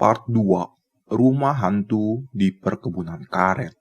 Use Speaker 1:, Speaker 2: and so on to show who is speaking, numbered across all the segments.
Speaker 1: Part 2, Rumah Hantu di Perkebunan Karet.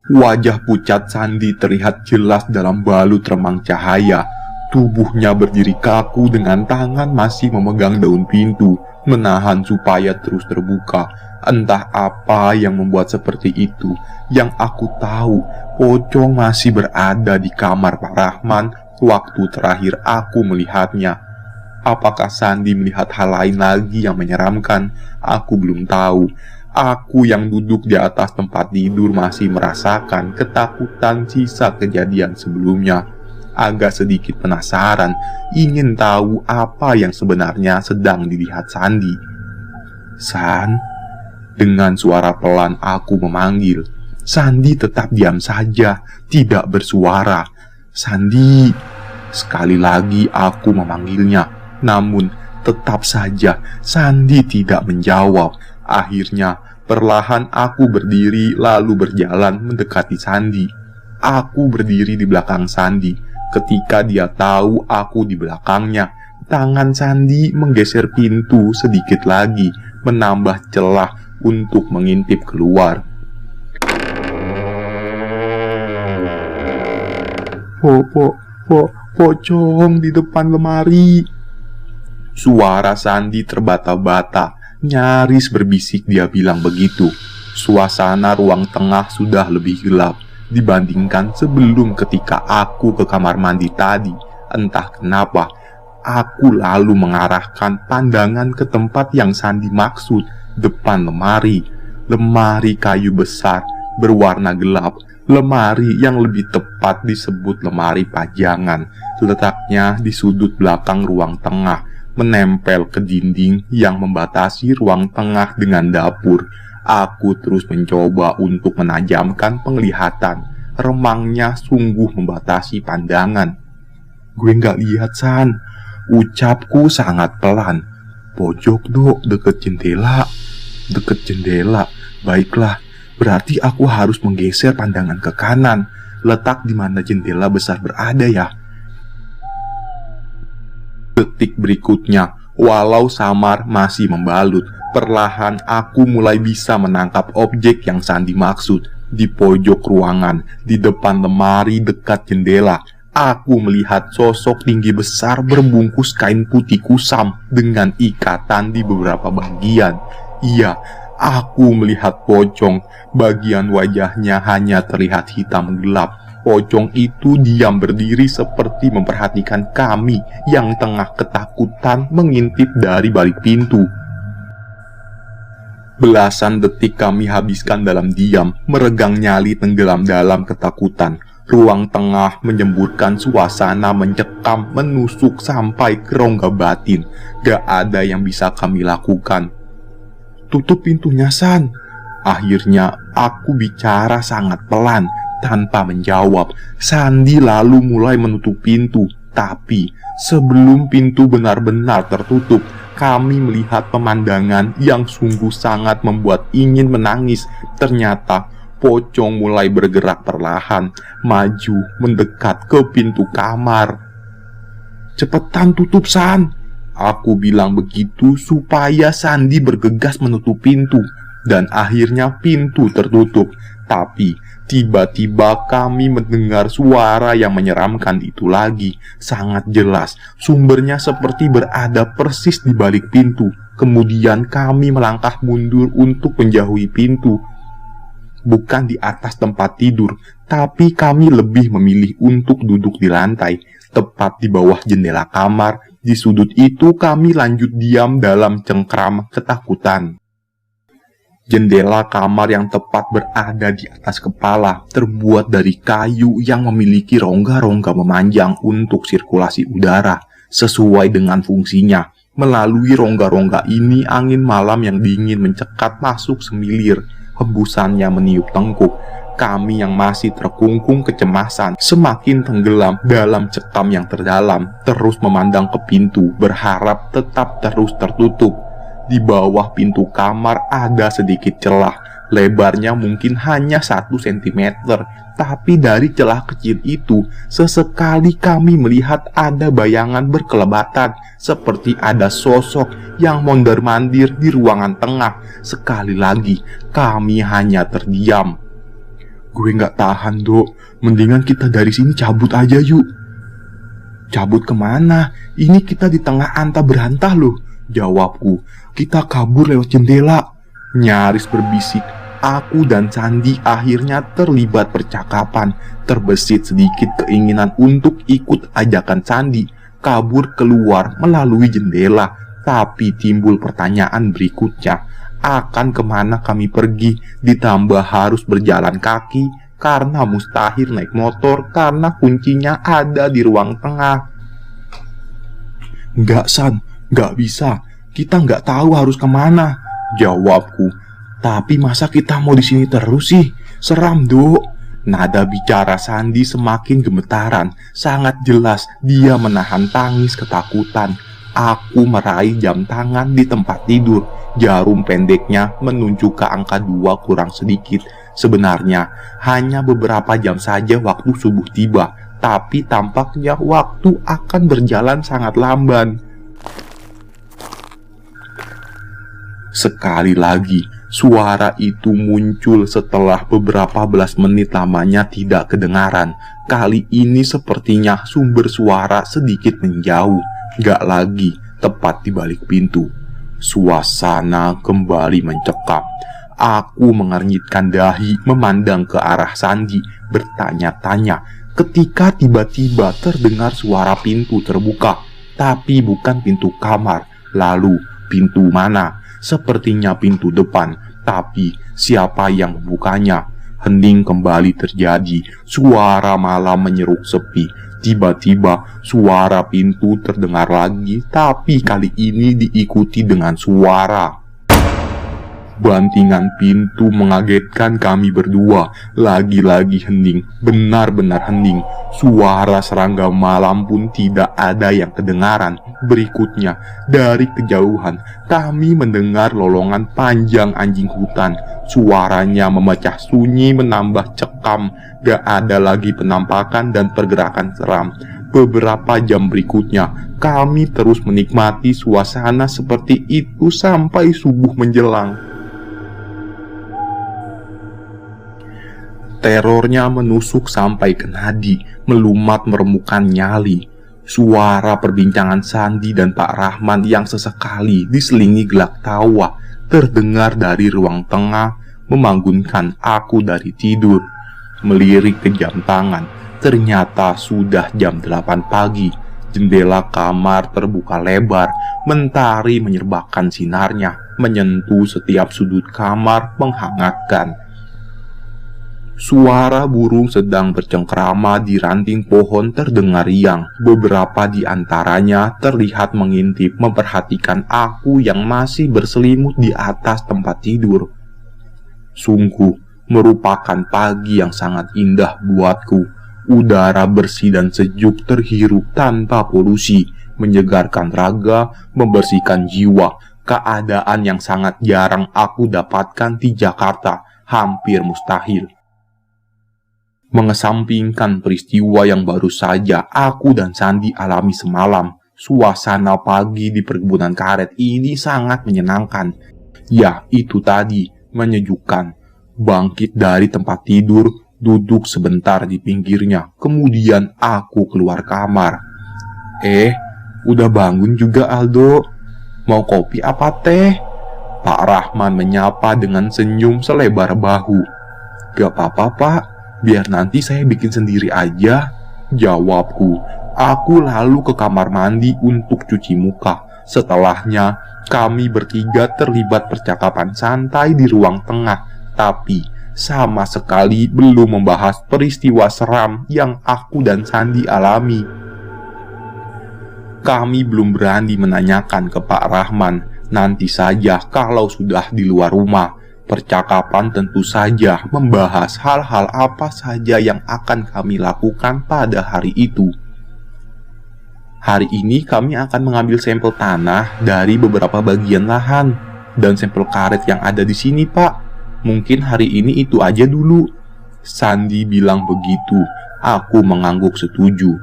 Speaker 1: Wajah pucat Sandi terlihat jelas dalam balut remang cahaya. Tubuhnya berdiri kaku dengan tangan masih memegang daun pintu, menahan supaya terus terbuka. Entah apa yang membuat seperti itu. Yang aku tahu, pocong masih berada di kamar Pak Rahman waktu terakhir aku melihatnya. Apakah Sandi melihat hal lain lagi yang menyeramkan? Aku belum tahu. Aku yang duduk di atas tempat tidur masih merasakan ketakutan sisa kejadian sebelumnya. Agak sedikit penasaran, ingin tahu apa yang sebenarnya sedang dilihat Sandi. "San?" Dengan suara pelan aku memanggil. Sandi tetap diam saja, tidak bersuara. "Sandi!" Sekali lagi aku memanggilnya. Namun, tetap saja Sandi tidak menjawab. Akhirnya, perlahan aku berdiri lalu berjalan mendekati Sandi. Aku berdiri di belakang Sandi. Ketika dia tahu aku di belakangnya, tangan Sandi menggeser pintu sedikit lagi, menambah celah untuk mengintip keluar. Pocong di depan lemari. Suara Sandi terbata-bata, nyaris berbisik dia bilang begitu. Suasana ruang tengah sudah lebih gelap dibandingkan sebelum ketika aku ke kamar mandi tadi. Entah kenapa, aku lalu mengarahkan pandangan ke tempat yang Sandi maksud, depan lemari. Lemari kayu besar, berwarna gelap. Lemari yang lebih tepat disebut lemari pajangan. Letaknya di sudut belakang ruang tengah, menempel ke dinding yang membatasi ruang tengah dengan dapur. Aku terus mencoba untuk menajamkan penglihatan. Remangnya sungguh membatasi pandangan. "Gue nggak lihat, San," ucapku sangat pelan. "Pojok dok, deket jendela." "Deket jendela, baiklah. Berarti aku harus menggeser pandangan ke kanan. Letak di mana jendela besar berada ya." Detik berikutnya, walau samar masih membalut, perlahan aku mulai bisa menangkap objek yang Sandi maksud. Di pojok ruangan, di depan lemari dekat jendela, aku melihat sosok tinggi besar berbungkus kain putih kusam dengan ikatan di beberapa bagian. Iya, aku melihat pocong. Bagian wajahnya hanya terlihat hitam gelap. Pocong itu diam berdiri seperti memperhatikan kami yang tengah ketakutan mengintip dari balik pintu. Belasan detik kami habiskan dalam diam, meregang nyali tenggelam dalam ketakutan. Ruang tengah menyemburkan suasana mencekam, menusuk sampai ke rongga batin. Gak ada yang bisa kami lakukan. "Tutup pintunya, San." Akhirnya aku bicara sangat pelan. Tanpa menjawab, Sandi lalu mulai menutup pintu. Tapi sebelum pintu benar-benar tertutup, kami melihat pemandangan yang sungguh sangat membuat ingin menangis. Ternyata pocong mulai bergerak perlahan, maju mendekat ke pintu kamar. "Cepetan tutup, San," aku bilang begitu supaya Sandi bergegas menutup pintu. Dan akhirnya pintu tertutup. Tapi tiba-tiba kami mendengar suara yang menyeramkan itu lagi. Sangat jelas, sumbernya seperti berada persis di balik pintu. Kemudian kami melangkah mundur untuk menjauhi pintu. Bukan di atas tempat tidur, tapi kami lebih memilih untuk duduk di lantai, tepat di bawah jendela kamar. Di sudut itu kami lanjut diam dalam cengkram ketakutan. Jendela kamar yang tepat berada di atas kepala, terbuat dari kayu yang memiliki rongga-rongga memanjang untuk sirkulasi udara, sesuai dengan fungsinya. Melalui rongga-rongga ini, angin malam yang dingin mencekat masuk semilir, hembusannya meniup tengkuk. Kami yang masih terkungkung kecemasan, semakin tenggelam dalam cekam yang terdalam, terus memandang ke pintu, berharap tetap terus tertutup. Di bawah pintu kamar ada sedikit celah, Lebarnya mungkin hanya 1 cm, tapi dari celah kecil itu sesekali kami melihat ada bayangan berkelebatan, seperti ada sosok yang mondar-mandir di ruangan tengah. Sekali lagi kami hanya terdiam. Gue gak tahan, Dok. Mendingan kita dari sini cabut aja yuk. Cabut kemana? Ini kita di tengah antah berantah loh, jawabku. Kita kabur lewat jendela. Nyaris berbisik, aku dan Sandi akhirnya terlibat percakapan. Terbesit sedikit keinginan untuk ikut ajakan Sandi kabur keluar melalui jendela. Tapi timbul pertanyaan berikutnya, akan kemana kami pergi, ditambah harus berjalan kaki, karena mustahil naik motor karena kuncinya ada di ruang tengah. Enggak, San, enggak bisa. Kita enggak tahu harus kemana, jawabku. Tapi masa kita mau di sini terus sih? Seram, Dok. Nada bicara Sandi semakin gemetaran. Sangat jelas dia menahan tangis ketakutan. Aku meraih jam tangan di tempat tidur. Jarum pendeknya menunjuk ke angka 2 kurang sedikit. Sebenarnya hanya beberapa jam saja waktu subuh tiba, tapi tampaknya waktu akan berjalan sangat lamban. Sekali lagi, suara itu muncul setelah beberapa belas menit lamanya tidak kedengaran. Kali ini sepertinya sumber suara sedikit menjauh, gak lagi tepat di balik pintu. Suasana kembali mencekam. Aku mengernyitkan dahi memandang ke arah Sandi, bertanya-tanya ketika tiba-tiba terdengar suara pintu terbuka. Tapi bukan pintu kamar. Lalu pintu mana? Sepertinya pintu depan. Tapi siapa yang membukanya? Hening kembali terjadi. Suara malam menyeruk sepi. Tiba-tiba suara pintu terdengar lagi, tapi kali ini diikuti dengan suara. Bantingan pintu mengagetkan kami berdua. Lagi-lagi hening, benar-benar hening. Suara serangga malam pun tidak ada yang kedengaran. Berikutnya, dari kejauhan, kami mendengar lolongan panjang anjing hutan. Suaranya memecah sunyi, menambah cekam. Gak ada lagi penampakan dan pergerakan seram. Beberapa jam berikutnya, kami terus menikmati suasana seperti itu sampai subuh menjelang. Terornya menusuk sampai ke nadi, melumat meremukkan nyali. Suara perbincangan Sandi dan Pak Rahman yang sesekali diselingi gelak tawa terdengar dari ruang tengah, membangunkan aku dari tidur. Melirik ke jam tangan, ternyata sudah jam 8 pagi. Jendela kamar terbuka lebar, mentari menyerbakan sinarnya, menyentuh setiap sudut kamar, menghangatkan. Suara burung sedang bercengkrama di ranting pohon terdengar riang. Beberapa di antaranya terlihat mengintip memperhatikan aku yang masih berselimut di atas tempat tidur. Sungguh merupakan pagi yang sangat indah buatku. Udara bersih dan sejuk terhirup tanpa polusi, menyegarkan raga, membersihkan jiwa. Keadaan yang sangat jarang aku dapatkan di Jakarta, hampir mustahil. Mengesampingkan peristiwa yang baru saja aku dan Sandi alami semalam, suasana pagi di perkebunan karet ini sangat menyenangkan. Ya, itu tadi, menyejukkan. Bangkit dari tempat tidur, duduk sebentar di pinggirnya, kemudian aku keluar kamar. Udah bangun juga, Aldo? Mau kopi apa teh? Pak Rahman menyapa dengan senyum selebar bahu. Gak apa-apa, Pak. Biar nanti saya bikin sendiri aja, jawabku. Aku lalu ke kamar mandi untuk cuci muka. Setelahnya, kami bertiga terlibat percakapan santai di ruang tengah. Tapi, sama sekali belum membahas peristiwa seram yang aku dan Sandi alami. Kami belum berani menanyakan ke Pak Rahman. Nanti saja kalau sudah di luar rumah. Percakapan tentu saja membahas hal-hal apa saja yang akan kami lakukan pada hari itu. Hari ini kami akan mengambil sampel tanah dari beberapa bagian lahan dan sampel karet yang ada di sini, Pak. Mungkin hari ini itu aja dulu. Sandi bilang begitu. Aku mengangguk setuju.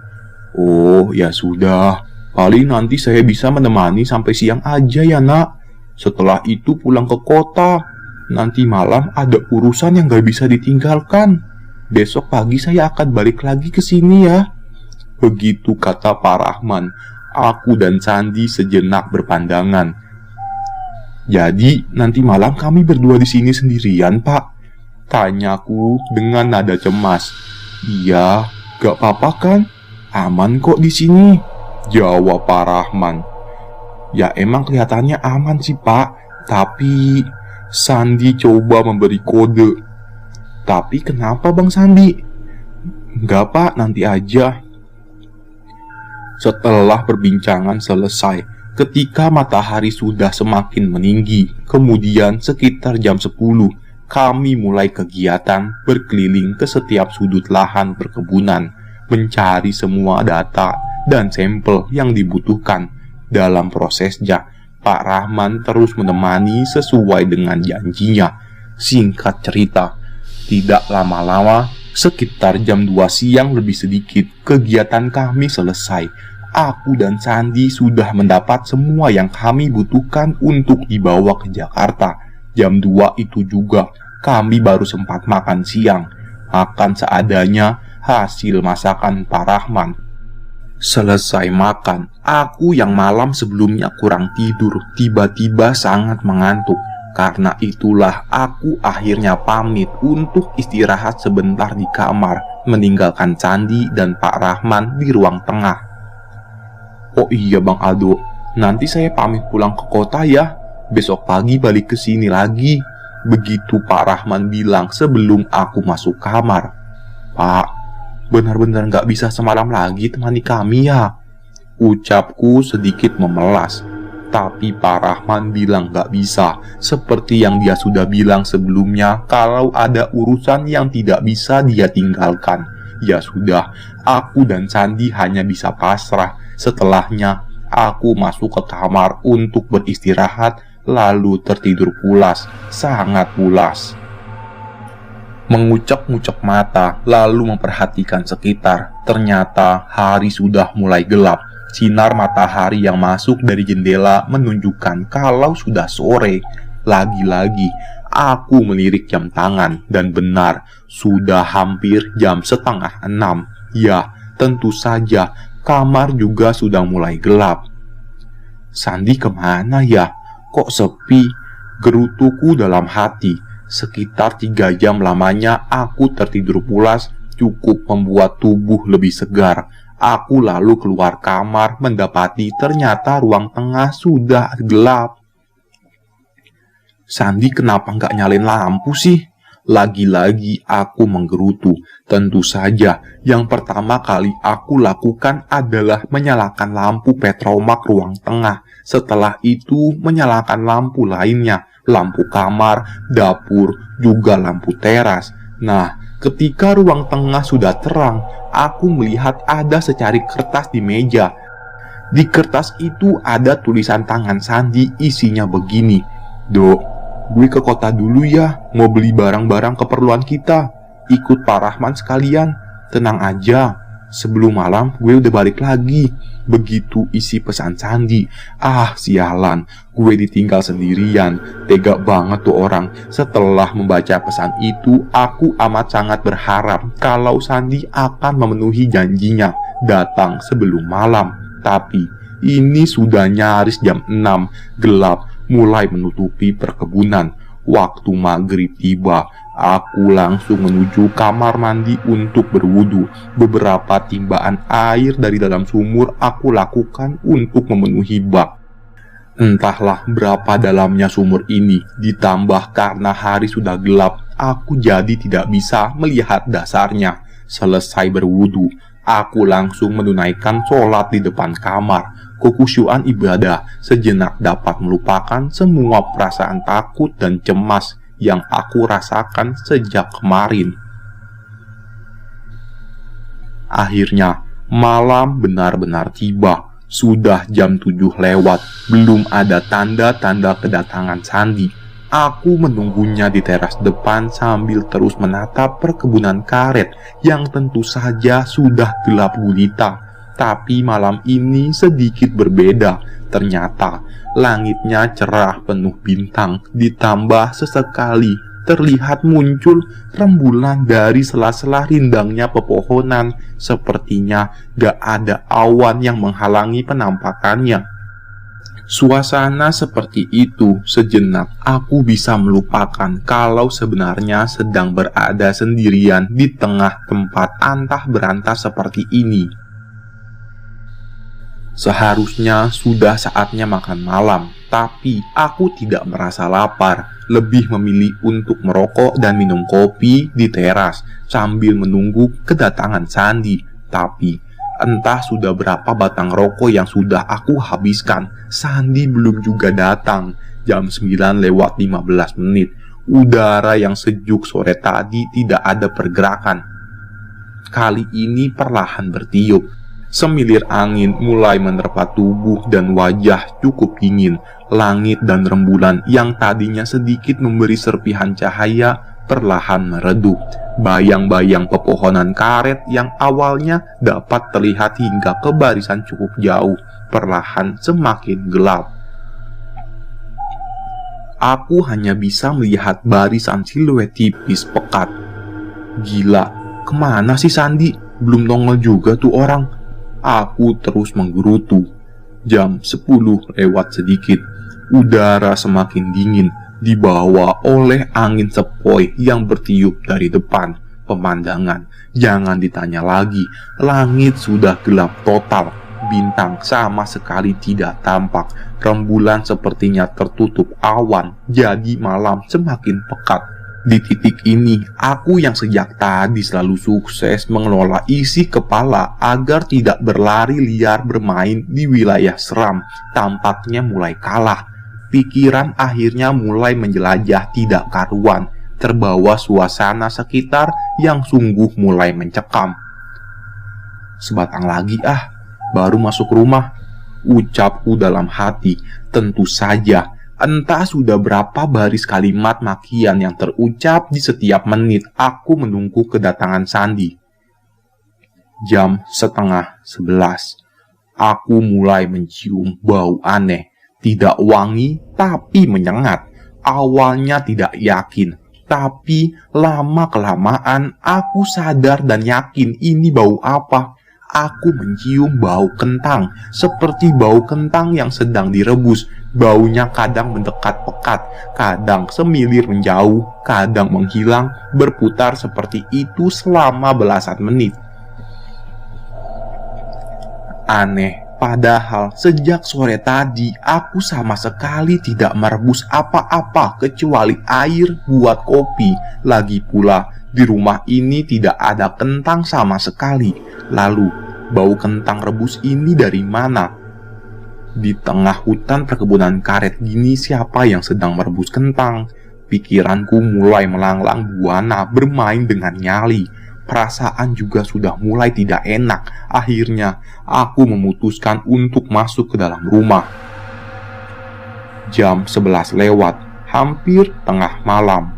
Speaker 1: Oh, ya sudah. Paling nanti saya bisa menemani sampai siang aja ya, Nak. Setelah itu pulang ke kota. Nanti malam ada urusan yang gak bisa ditinggalkan. Besok pagi saya akan balik lagi ke sini ya. Begitu kata Pak Rahman. Aku dan Sandi sejenak berpandangan. Jadi nanti malam kami berdua di sini sendirian, Pak? Tanyaku dengan nada cemas. Iya, gak apa-apa kan? Aman kok di sini, jawab Pak Rahman. Ya emang kelihatannya aman sih, Pak. Tapi Sandi coba memberi kode. Tapi kenapa Bang Sandi? Enggak, Pak, nanti aja. Setelah perbincangan selesai, ketika matahari sudah semakin meninggi, kemudian sekitar jam 10, kami mulai kegiatan berkeliling ke setiap sudut lahan perkebunan, mencari semua data dan sampel yang dibutuhkan. Dalam prosesnya, Pak Rahman terus menemani sesuai dengan janjinya. Singkat cerita, tidak lama-lama, sekitar jam 2 siang lebih sedikit, kegiatan kami selesai. Aku dan Sandi sudah mendapat semua yang kami butuhkan untuk dibawa ke Jakarta. Jam 2 itu juga, kami baru sempat makan siang. Makan seadanya, hasil masakan Pak Rahman. Selesai makan, aku yang malam sebelumnya kurang tidur, tiba-tiba sangat mengantuk. Karena itulah aku akhirnya pamit untuk istirahat sebentar di kamar, meninggalkan Sandi dan Pak Rahman di ruang tengah. Oh iya Bang Aldo, nanti saya pamit pulang ke kota ya. Besok pagi balik ke sini lagi. Begitu Pak Rahman bilang sebelum aku masuk kamar. Pak, benar-benar gak bisa semalam lagi temani kami ya? Ucapku sedikit memelas. Tapi Pak Rahman bilang gak bisa. Seperti yang dia sudah bilang sebelumnya, kalau ada urusan yang tidak bisa dia tinggalkan. Ya sudah, aku dan Sandi hanya bisa pasrah. Setelahnya, aku masuk ke kamar untuk beristirahat, lalu tertidur pulas, sangat pulas. Mengucek-ngucek mata, lalu memperhatikan sekitar. Ternyata hari sudah mulai gelap. Sinar matahari yang masuk dari jendela menunjukkan kalau sudah sore. Lagi-lagi, aku melirik jam tangan dan benar, sudah hampir jam 5:30. Ya, tentu saja, kamar juga sudah mulai gelap. Sandi kemana ya? Kok sepi? Gerutuku dalam hati. Sekitar 3 jam lamanya aku tertidur pulas, cukup membuat tubuh lebih segar. Aku lalu keluar kamar, mendapati ternyata ruang tengah sudah gelap. Sandi kenapa nggak nyalain lampu sih? Lagi-lagi aku menggerutu. Tentu saja, yang pertama kali aku lakukan adalah menyalakan lampu petromak ruang tengah. Setelah itu menyalakan lampu lainnya, lampu kamar, dapur, juga lampu teras. Nah, ketika ruang tengah sudah terang, aku melihat ada secari kertas di meja. Di kertas itu ada tulisan tangan Sandi, isinya begini. Dok, gue ke kota dulu ya, mau beli barang-barang keperluan kita. Ikut Pak Rahman sekalian, tenang aja. Sebelum malam gue udah balik lagi. Begitu isi pesan Sandi. Ah, sialan, gue ditinggal sendirian. Tega banget tuh orang. Setelah membaca pesan itu, aku amat sangat berharap kalau Sandi akan memenuhi janjinya, datang sebelum malam. Tapi ini sudah nyaris jam 6, gelap mulai menutupi perkebunan. Waktu maghrib tiba, aku langsung menuju kamar mandi untuk berwudu. Beberapa timbaan air dari dalam sumur aku lakukan untuk memenuhi bak. Entahlah berapa dalamnya sumur ini, ditambah karena hari sudah gelap, aku jadi tidak bisa melihat dasarnya. Selesai berwudu, aku langsung menunaikan sholat di depan kamar. Kekhusyuan ibadah sejenak dapat melupakan semua perasaan takut dan cemas yang aku rasakan sejak kemarin. Akhirnya, malam benar-benar tiba. Sudah jam 7 lewat, belum ada tanda-tanda kedatangan Sandi. Aku menunggunya di teras depan sambil terus menatap perkebunan karet yang tentu saja sudah gelap gulita. Tapi malam ini sedikit berbeda. Ternyata langitnya cerah penuh bintang, ditambah sesekali terlihat muncul rembulan dari sela-sela rindangnya pepohonan. Sepertinya gak ada awan yang menghalangi penampakannya. Suasana seperti itu sejenak aku bisa melupakan kalau sebenarnya sedang berada sendirian di tengah tempat antah berantah seperti ini. Seharusnya sudah saatnya makan malam, tapi aku tidak merasa lapar, lebih memilih untuk merokok dan minum kopi di teras sambil menunggu kedatangan Sandi. Tapi entah sudah berapa batang rokok yang sudah aku habiskan, Sandi belum juga datang. Jam 9:15. Udara yang sejuk sore tadi tidak ada pergerakan. Kali ini perlahan bertiup. Semilir angin mulai menerpa tubuh dan wajah cukup dingin. Langit dan rembulan yang tadinya sedikit memberi serpihan cahaya perlahan meredup. Bayang-bayang pepohonan karet yang awalnya dapat terlihat hingga ke barisan cukup jauh, perlahan semakin gelap. Aku hanya bisa melihat barisan siluet tipis pekat. Gila, kemana sih Sandi? Belum nongol juga tuh orang. Aku terus menggerutu. Jam 10 lewat sedikit. Udara semakin dingin, dibawa oleh angin sepoi yang bertiup dari depan. Pemandangan jangan ditanya lagi, langit sudah gelap total, bintang sama sekali tidak tampak, rembulan sepertinya tertutup awan, jadi malam semakin pekat. Di titik ini, aku yang sejak tadi selalu sukses mengelola isi kepala agar tidak berlari liar bermain di wilayah seram, tampaknya mulai kalah. Pikiran akhirnya mulai menjelajah tidak karuan, terbawa suasana sekitar yang sungguh mulai mencekam. Sebatang lagi baru masuk rumah, ucapku dalam hati. Tentu saja, entah sudah berapa baris kalimat makian yang terucap di setiap menit aku menunggu kedatangan Sandi. Jam 10:30, aku mulai mencium bau aneh. Tidak wangi, tapi menyengat. Awalnya tidak yakin, tapi lama-kelamaan aku sadar dan yakin ini bau apa. Aku mencium bau kentang, seperti bau kentang yang sedang direbus. Baunya kadang mendekat pekat, kadang semilir menjauh, kadang menghilang, berputar seperti itu selama belasan menit. Aneh. Padahal sejak sore tadi aku sama sekali tidak merebus apa-apa kecuali air buat kopi. Lagi pula di rumah ini tidak ada kentang sama sekali. Lalu bau kentang rebus ini dari mana? Di tengah hutan perkebunan karet gini siapa yang sedang merebus kentang? Pikiranku mulai melanglang buana bermain dengan nyali. Perasaan juga sudah mulai tidak enak. Akhirnya, aku memutuskan untuk masuk ke dalam rumah. Jam 11 lewat, hampir tengah malam.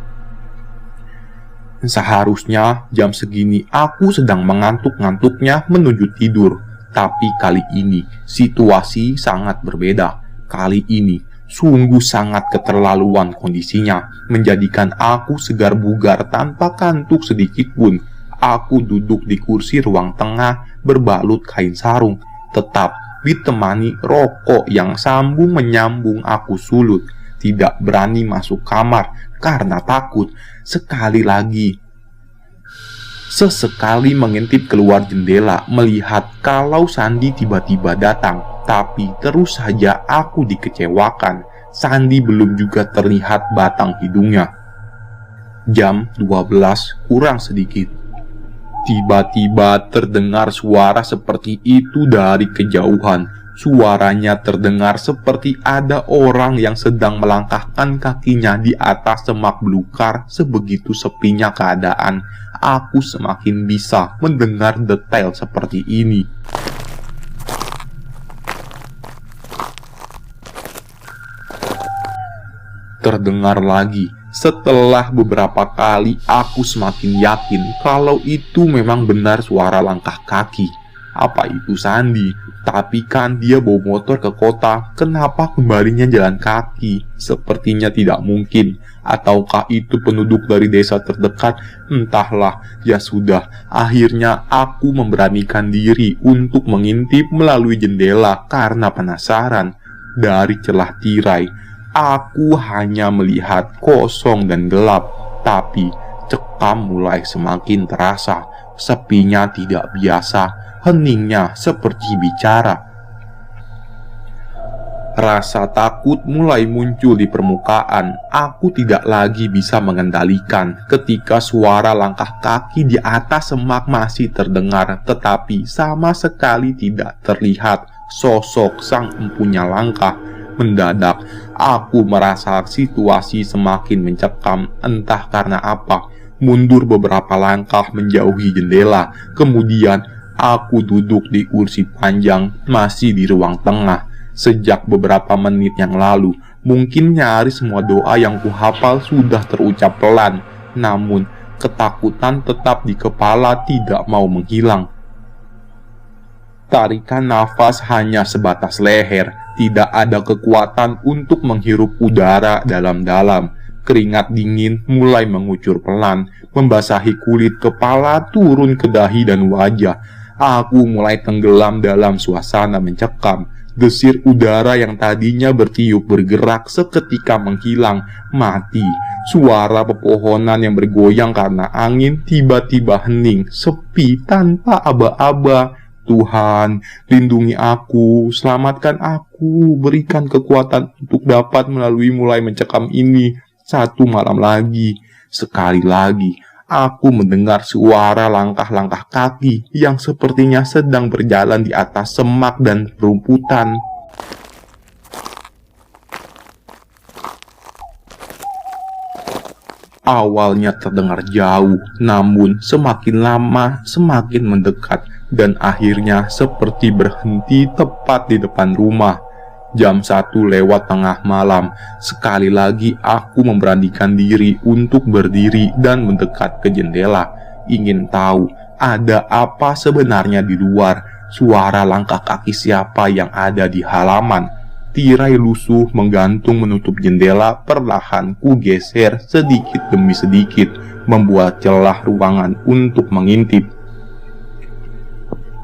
Speaker 1: Seharusnya jam segini aku sedang mengantuk-ngantuknya menuju tidur. Tapi kali ini, situasi sangat berbeda. Kali ini, sungguh sangat keterlaluan kondisinya, menjadikan aku segar bugar tanpa kantuk sedikit pun. Aku duduk di kursi ruang tengah berbalut kain sarung, tetap ditemani rokok yang sambung menyambung aku sulut. Tidak berani masuk kamar karena takut. Sekali lagi, sesekali mengintip keluar jendela melihat kalau Sandi tiba-tiba datang. Tapi terus saja aku dikecewakan. Sandi belum juga terlihat batang hidungnya. Jam 12 kurang sedikit. Tiba-tiba terdengar suara seperti itu dari kejauhan. Suaranya terdengar seperti ada orang yang sedang melangkahkan kakinya di atas semak belukar. Sebegitu sepinya keadaan, aku semakin bisa mendengar detail seperti ini. terdengar lagi. Setelah beberapa kali aku semakin yakin kalau itu memang benar suara langkah kaki. Apa itu Sandi? Tapi kan dia bawa motor ke kota, kenapa kembalinya jalan kaki? Sepertinya tidak mungkin. Ataukah itu penduduk dari desa terdekat? Entahlah, ya sudah. Akhirnya aku memberanikan diri untuk mengintip melalui jendela karena penasaran. Dari celah tirai, aku hanya melihat kosong dan gelap, tapi cekam mulai semakin terasa. Sepinya tidak biasa, heningnya seperti bicara. Rasa takut mulai muncul di permukaan. Aku tidak lagi bisa mengendalikan ketika suara langkah kaki di atas semak masih terdengar, tetapi sama sekali tidak terlihat sosok sang empunya langkah. Mendadak, aku merasa situasi semakin mencekam, entah karena apa. Mundur beberapa langkah menjauhi jendela, kemudian aku duduk di kursi panjang, masih di ruang tengah. Sejak beberapa menit yang lalu, mungkin nyaris semua doa yang kuhafal sudah terucap pelan, namun ketakutan tetap di kepala tidak mau menghilang. Tarikan nafas hanya sebatas leher, tidak ada kekuatan untuk menghirup udara dalam-dalam. Keringat dingin mulai mengucur pelan, membasahi kulit kepala turun ke dahi dan wajah. Aku mulai tenggelam dalam suasana mencekam. Desir udara yang tadinya bertiup bergerak seketika menghilang, mati. Suara pepohonan yang bergoyang karena angin tiba-tiba hening, sepi tanpa aba-aba. Tuhan, lindungi aku, selamatkan aku, berikan kekuatan untuk dapat mulai mencekam ini. Satu malam lagi, sekali lagi, aku mendengar suara langkah-langkah kaki yang sepertinya sedang berjalan di atas semak dan rumputan. Awalnya terdengar jauh, namun semakin lama semakin mendekat, dan akhirnya seperti berhenti tepat di depan rumah. Jam 1 lewat tengah malam, sekali lagi aku memberanikan diri untuk berdiri dan mendekat ke jendela. Ingin tahu ada apa sebenarnya di luar, suara langkah kaki siapa yang ada di halaman. Tirai lusuh menggantung menutup jendela perlahan ku geser sedikit demi sedikit, membuat celah ruangan untuk mengintip.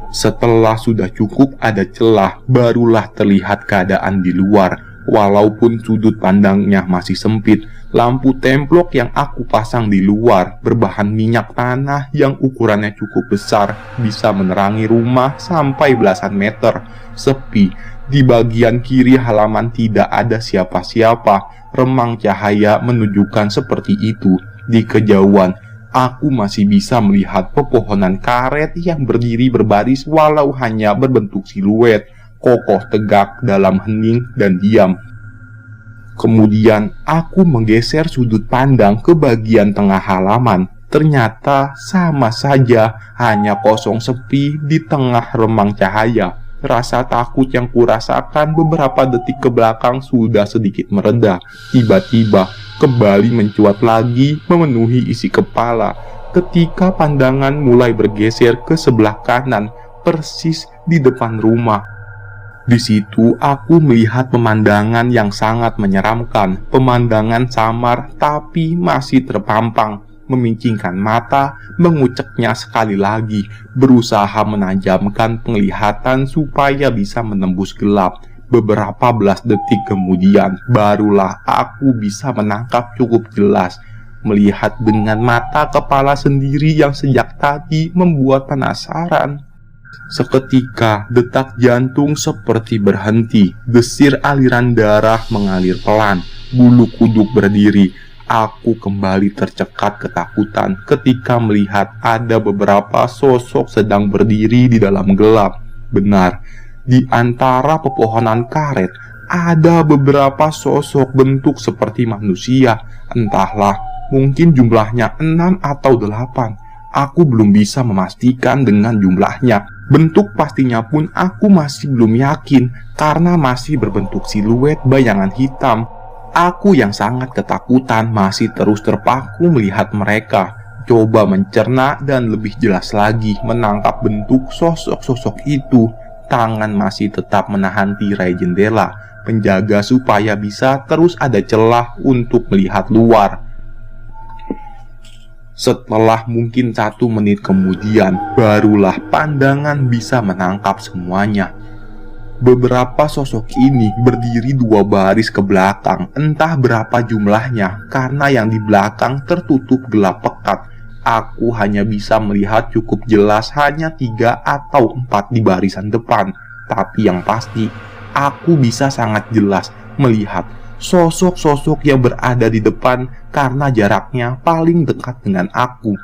Speaker 1: Setelah sudah cukup ada celah, barulah terlihat keadaan di luar. Walaupun sudut pandangnya masih sempit, lampu templok yang aku pasang di luar berbahan minyak tanah yang ukurannya cukup besar bisa menerangi rumah sampai belasan meter. Sepi, di bagian kiri halaman tidak ada siapa-siapa. Remang cahaya menunjukkan seperti itu. Di kejauhan, aku masih bisa melihat pepohonan karet yang berdiri berbaris walau hanya berbentuk siluet, kokoh tegak dalam hening dan diam. Kemudian aku menggeser sudut pandang ke bagian tengah halaman. Ternyata sama saja, hanya kosong sepi di tengah remang cahaya. Rasa takut yang kurasakan beberapa detik ke belakang sudah sedikit mereda. Tiba-tiba kembali mencuat lagi memenuhi isi kepala ketika pandangan mulai bergeser ke sebelah kanan, persis di depan rumah. Di situ aku melihat pemandangan yang sangat menyeramkan, pemandangan samar tapi masih terpampang. Memincingkan mata, menguceknya sekali lagi, berusaha menajamkan penglihatan supaya bisa menembus gelap. Beberapa belas detik kemudian, barulah aku bisa menangkap cukup jelas, melihat dengan mata kepala sendiri yang sejak tadi membuat penasaran. Seketika, detak jantung seperti berhenti, desir aliran darah mengalir pelan, bulu kuduk berdiri. Aku kembali tercekat ketakutan ketika melihat ada beberapa sosok sedang berdiri di dalam gelap. Benar, di antara pepohonan karet ada beberapa sosok bentuk seperti manusia. Entahlah, mungkin jumlahnya 6 atau 8. Aku belum bisa memastikan dengan jumlahnya. Bentuk pastinya pun aku masih belum yakin karena masih berbentuk siluet bayangan hitam. Aku yang sangat ketakutan masih terus terpaku melihat mereka, coba mencerna dan lebih jelas lagi menangkap bentuk sosok-sosok itu. Tangan masih tetap menahan tirai jendela, penjaga supaya bisa terus ada celah untuk melihat luar. Setelah mungkin 1 menit kemudian, barulah pandangan bisa menangkap semuanya. Beberapa sosok ini berdiri 2 baris ke belakang, entah berapa jumlahnya, karena yang di belakang tertutup gelap pekat. Aku hanya bisa melihat cukup jelas hanya 3 atau 4 di barisan depan. Tapi yang pasti, aku bisa sangat jelas melihat sosok-sosok yang berada di depan karena jaraknya paling dekat dengan aku.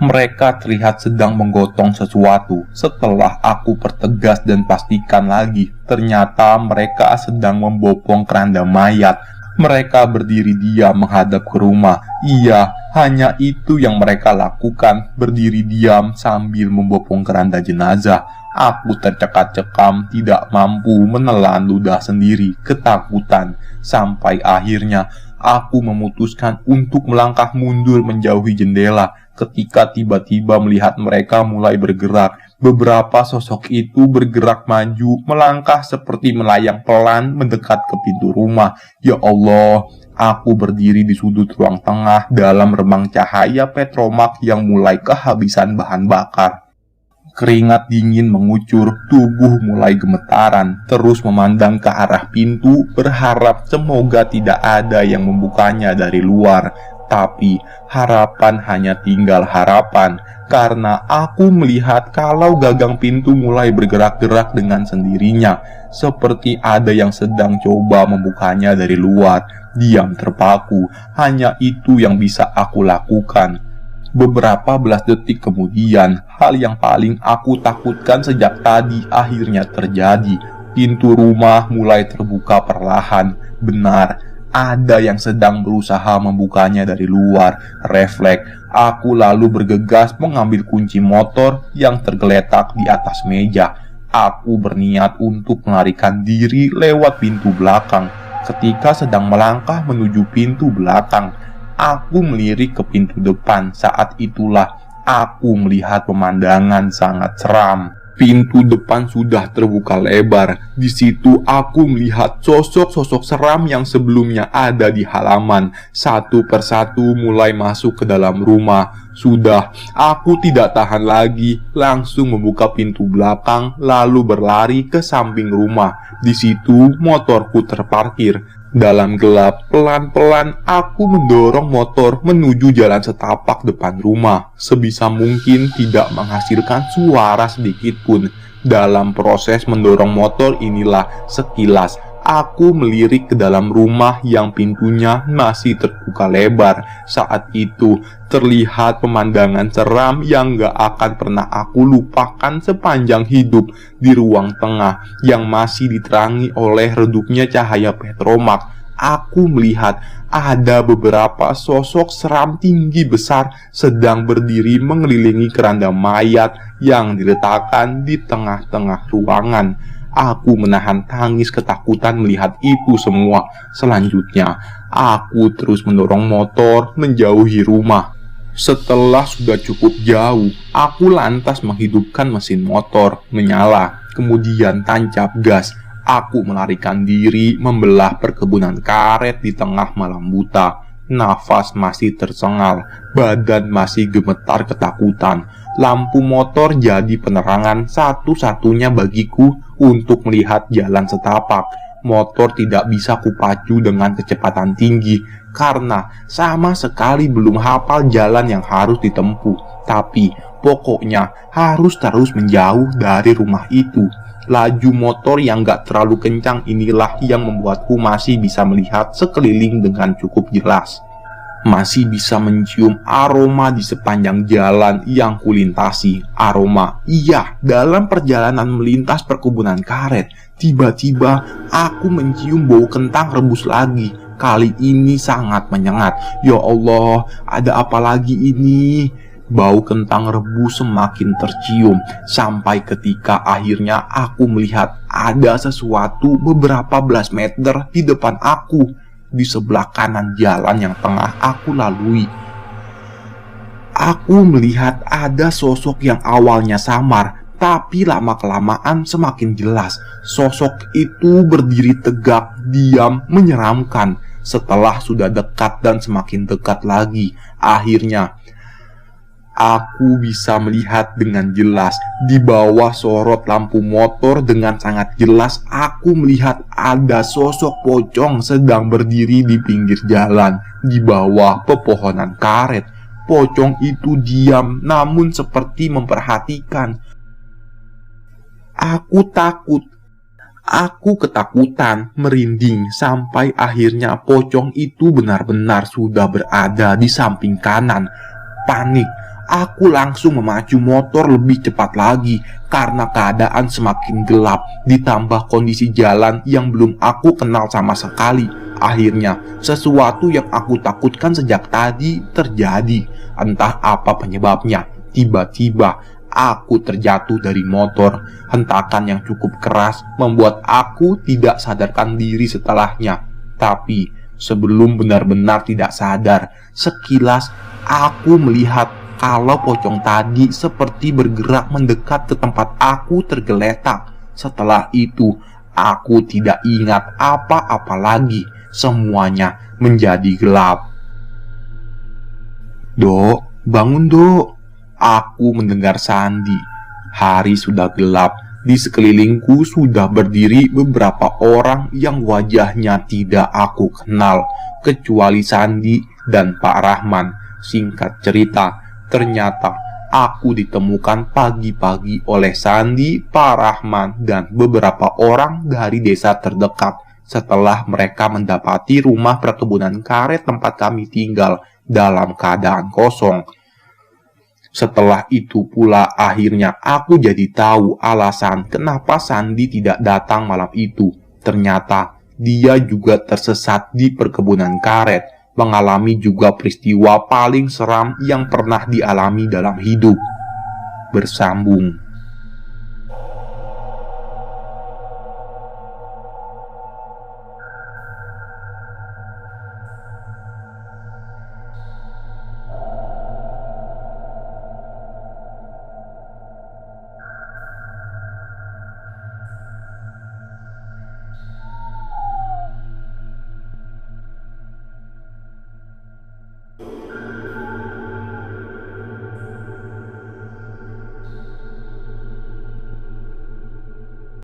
Speaker 1: Mereka terlihat sedang menggotong sesuatu. Setelah aku pertegas dan pastikan lagi, ternyata mereka sedang membopong keranda mayat. Mereka berdiri diam menghadap ke rumah. Iya, hanya itu yang mereka lakukan, berdiri diam sambil membopong keranda jenazah. Aku tercekat-cekam, tidak mampu menelan ludah sendiri, ketakutan. Sampai akhirnya, aku memutuskan untuk melangkah mundur menjauhi jendela. Ketika tiba-tiba melihat mereka mulai bergerak, beberapa sosok itu bergerak maju, melangkah seperti melayang pelan mendekat ke pintu rumah. Ya Allah, aku berdiri di sudut ruang tengah dalam remang cahaya petromak yang mulai kehabisan bahan bakar. Keringat dingin mengucur, tubuh mulai gemetaran, terus memandang ke arah pintu, berharap semoga tidak ada yang membukanya dari luar. Tapi harapan hanya tinggal harapan, karena aku melihat kalau gagang pintu mulai bergerak-gerak dengan sendirinya, seperti ada yang sedang coba membukanya dari luar. Diam terpaku, hanya itu yang bisa aku lakukan. Beberapa belas detik kemudian, hal yang paling aku takutkan sejak tadi akhirnya terjadi. Pintu rumah mulai terbuka perlahan. Benar, ada yang sedang berusaha membukanya dari luar. Refleks, aku lalu bergegas mengambil kunci motor yang tergeletak di atas meja. Aku berniat untuk melarikan diri lewat pintu belakang. Ketika sedang melangkah menuju pintu belakang, aku melirik ke pintu depan. Saat itulah aku melihat pemandangan sangat seram. Pintu depan sudah terbuka lebar. Di situ aku melihat sosok-sosok seram yang sebelumnya ada di halaman. Satu persatu mulai masuk ke dalam rumah. Sudah, aku tidak tahan lagi, langsung membuka pintu belakang lalu berlari ke samping rumah. Di situ motorku terparkir. Dalam gelap, pelan-pelan aku mendorong motor menuju jalan setapak depan rumah. Sebisa mungkin tidak menghasilkan suara sedikit pun. Dalam proses mendorong motor inilah sekilas aku melirik ke dalam rumah yang pintunya masih terbuka lebar. Saat itu terlihat pemandangan seram yang gak akan pernah aku lupakan sepanjang hidup. Di ruang tengah yang masih diterangi oleh redupnya cahaya petromak, aku melihat ada beberapa sosok seram tinggi besar sedang berdiri mengelilingi keranda mayat yang diletakkan di tengah-tengah ruangan. Aku menahan tangis ketakutan melihat itu semua. Selanjutnya, aku terus mendorong motor menjauhi rumah. Setelah sudah cukup jauh, aku lantas menghidupkan mesin motor, menyala, kemudian tancap gas. Aku melarikan diri membelah perkebunan karet di tengah malam buta. Nafas masih tersengal, badan masih gemetar ketakutan. Lampu motor jadi penerangan satu-satunya bagiku untuk melihat jalan setapak. Motor tidak bisa kupacu dengan kecepatan tinggi karena sama sekali belum hafal jalan yang harus ditempuh. Tapi pokoknya harus terus menjauh dari rumah itu. Laju motor yang gak terlalu kencang inilah yang membuatku masih bisa melihat sekeliling dengan cukup jelas. Masih bisa mencium aroma di sepanjang jalan yang kulintasi. Aroma, iya, dalam perjalanan melintas perkebunan karet, tiba-tiba aku mencium bau kentang rebus lagi. Kali ini sangat menyengat. Ya Allah, ada apa lagi ini? Bau kentang rebus semakin tercium sampai ketika akhirnya aku melihat ada sesuatu beberapa belas meter di depan aku, di sebelah kanan jalan yang tengah aku lalui. Aku melihat ada sosok yang awalnya samar, tapi lama-kelamaan semakin jelas. Sosok itu berdiri tegak, diam, menyeramkan. Setelah sudah dekat dan semakin dekat lagi, akhirnya aku bisa melihat dengan jelas. Di bawah sorot lampu motor dengan sangat jelas, aku melihat ada sosok pocong sedang berdiri di pinggir jalan, di bawah pepohonan karet. Pocong itu diam, namun seperti memperhatikan. Aku takut. Aku ketakutan, merinding, sampai akhirnya pocong itu benar-benar sudah berada di samping kanan. Panik. Aku langsung memacu motor lebih cepat lagi karena keadaan semakin gelap, ditambah kondisi jalan yang belum aku kenal sama sekali. Akhirnya, sesuatu yang aku takutkan sejak tadi terjadi. Entah apa penyebabnya. Tiba-tiba, aku terjatuh dari motor. Hentakan yang cukup keras membuat aku tidak sadarkan diri setelahnya. Tapi, sebelum benar-benar tidak sadar, sekilas aku melihat kalau pocong tadi seperti bergerak mendekat ke tempat aku tergeletak. Setelah itu, aku tidak ingat apa-apa lagi. Semuanya menjadi gelap. "Dok, bangun dok." Aku mendengar Sandi. Hari sudah gelap. Di sekelilingku sudah berdiri beberapa orang yang wajahnya tidak aku kenal, kecuali Sandi dan Pak Rahman. Singkat cerita, ternyata aku ditemukan pagi-pagi oleh Sandi, Pak Rahman, dan beberapa orang dari desa terdekat setelah mereka mendapati rumah perkebunan karet tempat kami tinggal dalam keadaan kosong. Setelah itu pula akhirnya aku jadi tahu alasan kenapa Sandi tidak datang malam itu. Ternyata dia juga tersesat di perkebunan karet, mengalami juga peristiwa paling seram yang pernah dialami dalam hidup. Bersambung.